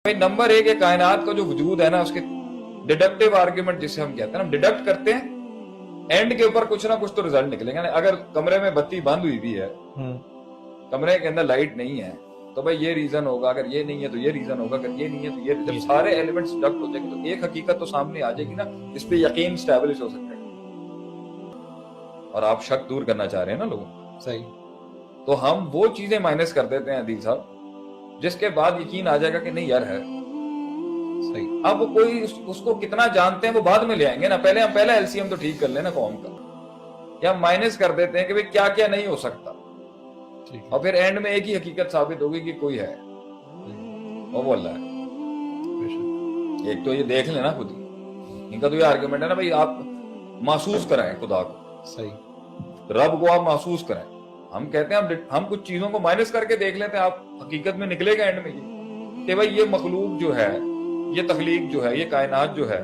भाई नंबर एक, कायनात का जो वजूद है ना, उसके डिडक्टिव आर्ग्यूमेंट जिसे हम कहते हैं, हम डिडक्ट करते हैं, एंड के ऊपर कुछ ना कुछ तो रिजल्ट निकलेगा ना। अगर कमरे में बत्ती बंद हुई भी है, कमरे के अंदर लाइट नहीं है, तो भाई ये रीजन होगा, अगर ये नहीं है तो ये रीजन होगा, अगर ये नहीं है तो ये। जब सारे एलिमेंट्स डिडक्ट हो जाएंगे तो एक हकीकत तो सामने आ जाएगी ना, इस पे यकीन स्टैब्लिश हो सकता है। और आप शक दूर करना चाह रहे हैं ना लोगों, सही, तो हम वो चीजें माइनस कर देते हैं अदील साहब, जिसके बाद यकीन आ जाएगा कि नहीं यार है सही। अब कोई उसको कितना जानते हैं वो बाद में ले आएंगे ना, पहले हम पहले एलसीएम तो ठीक कर लेना कौम का, या माइनस कर देते हैं कि भाई क्या क्या नहीं हो सकता, और फिर एंड में एक ही हकीकत साबित होगी कि कोई है, वो बोल रहा है। एक तो ये देख लेना खुद ही, इनका तो ये आर्गुमेंट है ना भाई, आप महसूस कराएं खुदा को, सही, रब को आप महसूस कराएं। हम कहते हैं हम कुछ चीजों को माइनस करके देख लेते हैं, आप हकीकत में निकलेगा एंड में ये कि भाई ये मखलूक जो है, ये तखलीक जो है, ये कायनात जो है,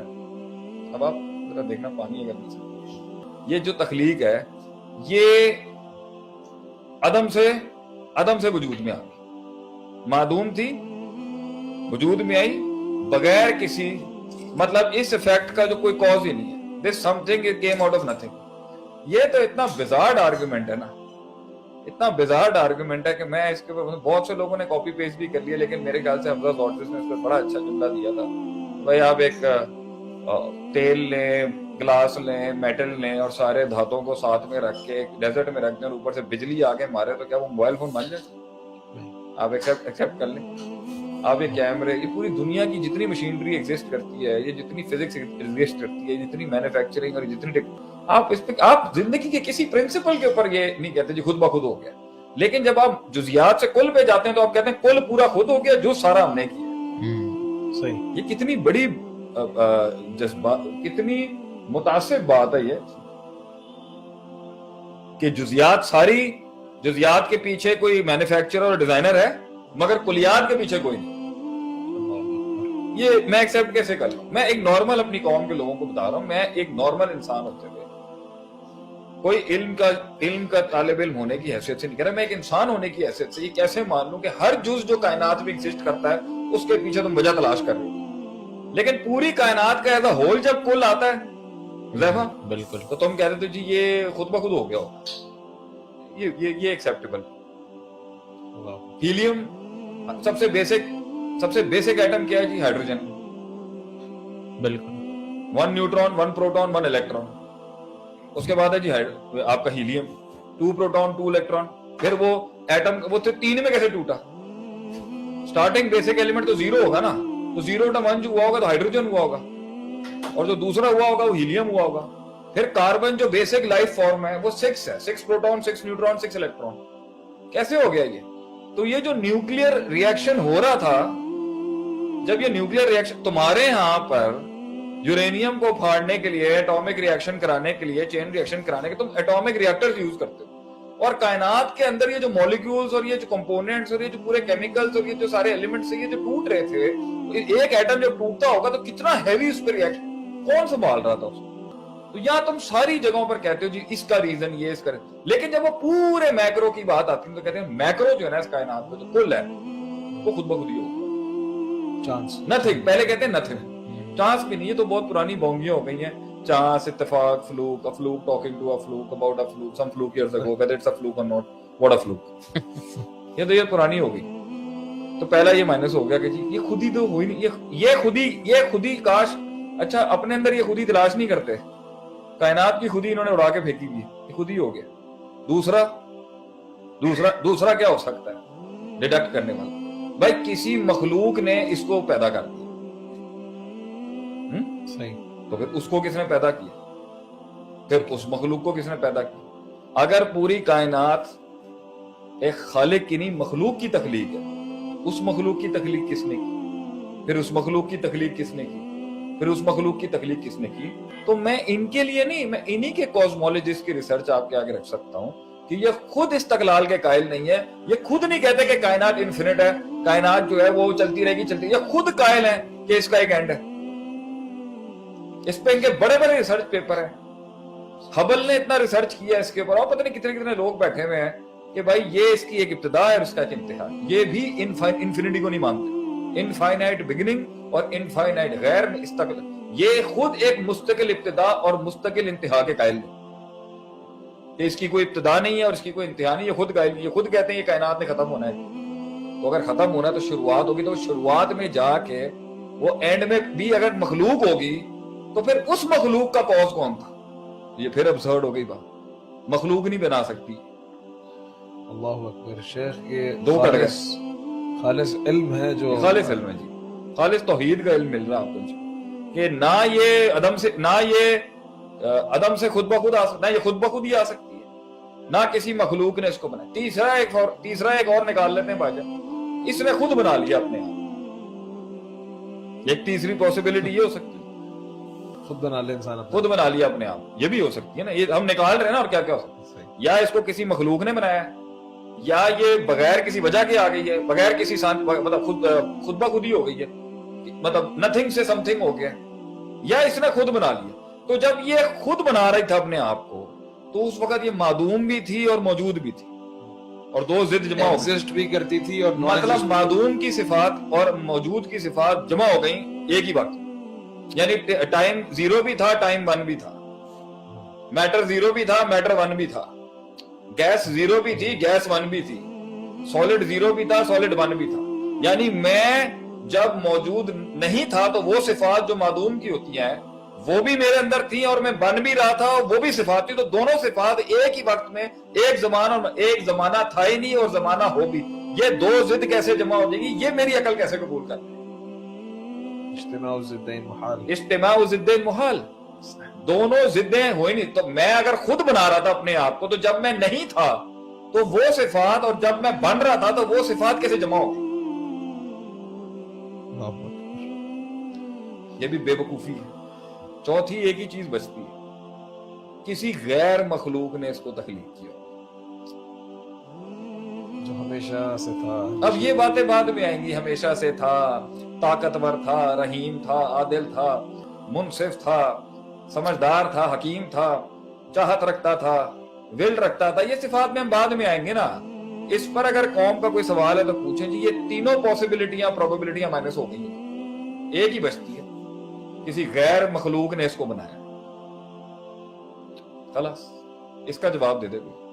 अब आप जरा देखना पानी अगर ये जो तखलीक है, ये अदम से वजूद में आ गई, मादूम थी वजूद में आई बगैर किसी, मतलब इस इफेक्ट का जो कोई कॉज ही नहीं है, this something it came out of nothing. ये तो इतना बिजार्ड आर्गुमेंट है ना, इतना बिजार्ड आर्गुमेंट है कि मैं इसके ऊपर बहुत से लोगों ने कॉपी पेस्ट भी कर लिया, लेकिन मेरे ख्याल से हमजा जॉर्जिस ने इस पर बड़ा अच्छा जुमला दिया था, भाई आप एक तेल लें, ग्लास लें, मेटल लें और सारे धातुओं को साथ में रख के डेजर्ट में रख दें और ऊपर से बिजली आके मारे तो क्या वो मोबाइल फोन बन जाए? आप एक्सेप्ट कर लें। आप ये कैमरे, ये पूरी दुनिया की जितनी मशीनरी एग्जिस्ट करती है, ये जितनी फिजिक्स एग्जिस्ट करती है, जितनी मैन्युफैक्चरिंग और जितनी आप इस पे आप जिंदगी के किसी प्रिंसिपल के ऊपर ये नहीं कहते जी खुद ब खुद हो गया, लेकिन जब आप जुजियात से कुल पे जाते हैं तो आप कहते हैं कुल पूरा खुद हो गया जो सारा हमने किया। सही। ये कितनी बड़ी जज्बा, कितनी मुतासिब बात है ये कि जुजियात के पीछे कोई मैन्युफैक्चरर और डिजाइनर है, मगर कुलियात के पीछे कोई नहीं। ये मैं एक्सेप्ट कैसे कर लूं? मैं एक नॉर्मल अपनी कौम के लोगों को बता रहा हूं, मैं एक नॉर्मल इंसान होते हुए, कोई इल्म का तालिब इल्म होने की हैसियत से नहीं कह रहा, मैं एक इंसान होने की हैसियत से ये कैसे मान लूं कि हर जुज जो कायनात में एग्जिस्ट करता है उसके पीछे तुम वजह तलाश कर रहे हो, लेकिन पूरी कायनात का एज अ होल जब कुल आता है बिल्कुल, तो तुम कह रहे थे जी ये खुद ब खुद हो गया हो, ये एक्सेप्टेबल। हीलियम सबसे बेसिक एटम क्या है जी? हाइड्रोजन। बिल्कुल, 1 न्यूट्रॉन, 1 प्रोटॉन, 1 इलेक्ट्रॉन। उसके बाद है जी आपका हीलियम, 2 प्रोटॉन, 2 इलेक्ट्रॉन। फिर वो एटम वो 3 में कैसे टूटा? स्टार्टिंग बेसिक एलिमेंट तो 0 होगा ना, तो 0 × 1 जो हुआ होगा तो हाइड्रोजन हुआ होगा, और जो दूसरा हुआ होगा वो हीलियम हुआ होगा। फिर कार्बन जो बेसिक लाइफ फॉर्म है वो 6 है, 6 प्रोटॉन, 6 न्यूट्रॉन, 6 इलेक्ट्रॉन। कैसे हो गया ये? तो ये जो न्यूक्लियर रिएक्शन हो रहा था, जब ये न्यूक्लियर रिएक्शन तुम्हारे यहां पर यूरेनियम को फाड़ने के लिए, एटॉमिक रिएक्शन कराने के लिए, चेन रिएक्शन कराने के, तुम एटॉमिक रिएक्टर्स यूज करते हो, और कायनात के अंदर ये जो मॉलिक्यूल्स और ये जो कंपोनेंट्स और ये जो पूरे केमिकल्स और ये जो सारे एलिमेंट्स ये जो टूट रहे थे, एक एटम जब टूटता होगा तो कितना हैवी उस पर रिएक्शन, कौन संभाल रहा था उसको? तो या तुम सारी जगहों पर कहते हो जी इसका रीजन ये, इसका, लेकिन जब वो पूरे मैक्रो की बात आती है तो कहते हैं मैक्रो जो है ना इस कायनात में जो कुल है वो खुद ब खुद ही होगा। चांस नथिंग, पहले कहते हैं नथिंग, चांस भी नहीं है, तो बहुत पुरानी बोंगियां हो गई हैं। चांस, इत्तेफाक, fluke, a fluke talking to a fluke about a fluke, some fluke years ago, whether it's a fluke और नॉट, व्हाट अ फ्लूक। ये तो ये पुरानी हो गई। तो पहला ये माइनस हो गया कि जी ये खुद ही तो हो ही नहीं, ये खुद ही काश, अच्छा अपने अंदर ये खुद ही तलाश नहीं करते, कायनात की खुद ही इन्होंने उड़ा के फेंकी हुई, ये खुद ही हो गया। दूसरा क्या हो सकता है डिडक्ट करने वाला? भाई किसी मखलूक ने इसको पैदा कर दिया, सही, तो फिर उसको किसने पैदा किया? फिर उस मखलूक को किसने पैदा किया? अगर पूरी कायनात एक खालिक की नहीं मखलूक की तखलीक है, उस मखलूक की तखलीक किसने की? फिर उस मखलूक की तखलीक किसने की? फिर उस मखलूक की तखलीक किसने की? तो मैं इनके लिए नहीं, मैं इन्हीं के कॉस्मोलॉजिस्ट की रिसर्च आपके आगे रख सकता हूं कि ये खुद इस्तकलाल के कायल नहीं है, ये खुद नहीं कहते कि कायनात इन्फिनिट है, कायनात जो है वो चलती रहेगी, ये खुद कायल है कि इसका एक एंड है। इस पे इनके बड़े बड़े रिसर्च पेपर हैं, हबल ने इतना रिसर्च किया इसके ऊपर, और पता नहीं कितने कितने लोग बैठे हुए हैं कि भाई ये इसकी एक इब्तिदा है और इसका एक इंतहा। ये भी इन्फिनिटी को नहीं मानते, इनफाइनाइट बिगिनिंग और इनफाइनाइट गैर मुस्तकिल, ये खुद एक मुस्तकिल इब्तिदा और मुस्तकिल इंतहा के कायल हैं कि इसकी कोई इब्तिदा नहीं है और इसकी कोई इंतहा नहीं, ये खुद कायल, ये खुद कहते हैं ये कायनात ने खत्म होना है। तो अगर खत्म होना है तो शुरुआत होगी, तो शुरुआत में जाके वो एंड में भी अगर मखलूक होगी तो फिर उस मखलूक का कॉज कौन था? ये फिर अब्सर्ड हो गई बात, मखलूक नहीं बना सकती। अल्लाहु अकबर। शेख ये दो कट गए। खालिस इल्म है जो खालिस इल्म है जी, खालिस तौहीद का इल्म मिल रहा है आपको जी, कि ना ये अदम से खुद ब खुद आ सकता है, ये खुद ब खुद ही आ सकती है, ना किसी मखलूक ने इसको बनाया। तीसरा एक और निकाल लेते हैं भाईजान, इसने खुद बना लिया अपने आप। एक तीसरी पॉसिबिलिटी ये हो सकती है, खुद बना ले इंसान अपना। खुद बना लिया अपने आप, ये भी हो सकती है ना, ये हम निकाल रहे हैं ना। और क्या क्या हो सकता है, या इसको किसी मखलूक ने बनाया है, या ये बगैर किसी वजह के आ गई है, बगैर किसी मतलब खुद ब खुद ही हो गई है, मतलब नथिंग से समथिंग हो गया, या इसने खुद बना लिया। तो जब ये खुद बना रही था अपने आप को, तो उस वक्त ये मादूम भी थी और मौजूद भी थी, और दो जिद जमा हो गई। एग्जिस्ट भी करती थी और मतलब मादूम की सिफात और मौजूद की सिफात जमा हो गई एक ही वक्त, यानी टाइम जीरो भी था, टाइम वन भी था, मैटर जीरो भी था, मैटर वन भी था, गैस जीरो भी थी, गैस वन भी थी, सॉलिड जीरो भी था, सॉलिड वन भी था। यानी मैं जब मौजूद नहीं था तो वो सिफात जो मादूम की होती हैं वो भी मेरे अंदर थी और मैं बन भी रहा था, वो भी सिफात थी। तो दोनों सिफात एक ही वक्त में, एक जमाना था ही नहीं और जमाना हो भी, ये दो जिद कैसे जमा हो जाएगी, ये मेरी अकल कैसे कबूल कर? इज्तिमाउ ज़िद्दैन मुहाल। इज्तिमाउ ज़िद्दैन मुहाल, दोनों जिद्दें हो ही नहीं। तो मैं अगर खुद बना रहा था अपने आप को, तो जब मैं नहीं था तो वो सिफात, और जब मैं बन रहा था तो वो सिफात कैसे जमा हो? ये भी बेवकूफी है। चौथी एक ही चीज बचती है, किसी गैर मखलूक ने इसको तख्लीक किया जो हमेशा से था। अब ये बातें बाद में आएंगी, हमेशा से था, ताकतवर था, रहीम था, आदिल था, मुनसिफ था, समझदार था, हकीम था, चाहत रखता था, विल रखता था, ये सिफात में हम बाद में आएंगे ना। इस पर अगर कौम का कोई सवाल है तो पूछें जी, ये तीनों पॉसिबिलिटियां, प्रोबेबिलिटियां माइनस हो गई, एक ही बचती है, किसी गैर मखलूक ने इसको बनाया। खलास, इसका जवाब दे दे कोई।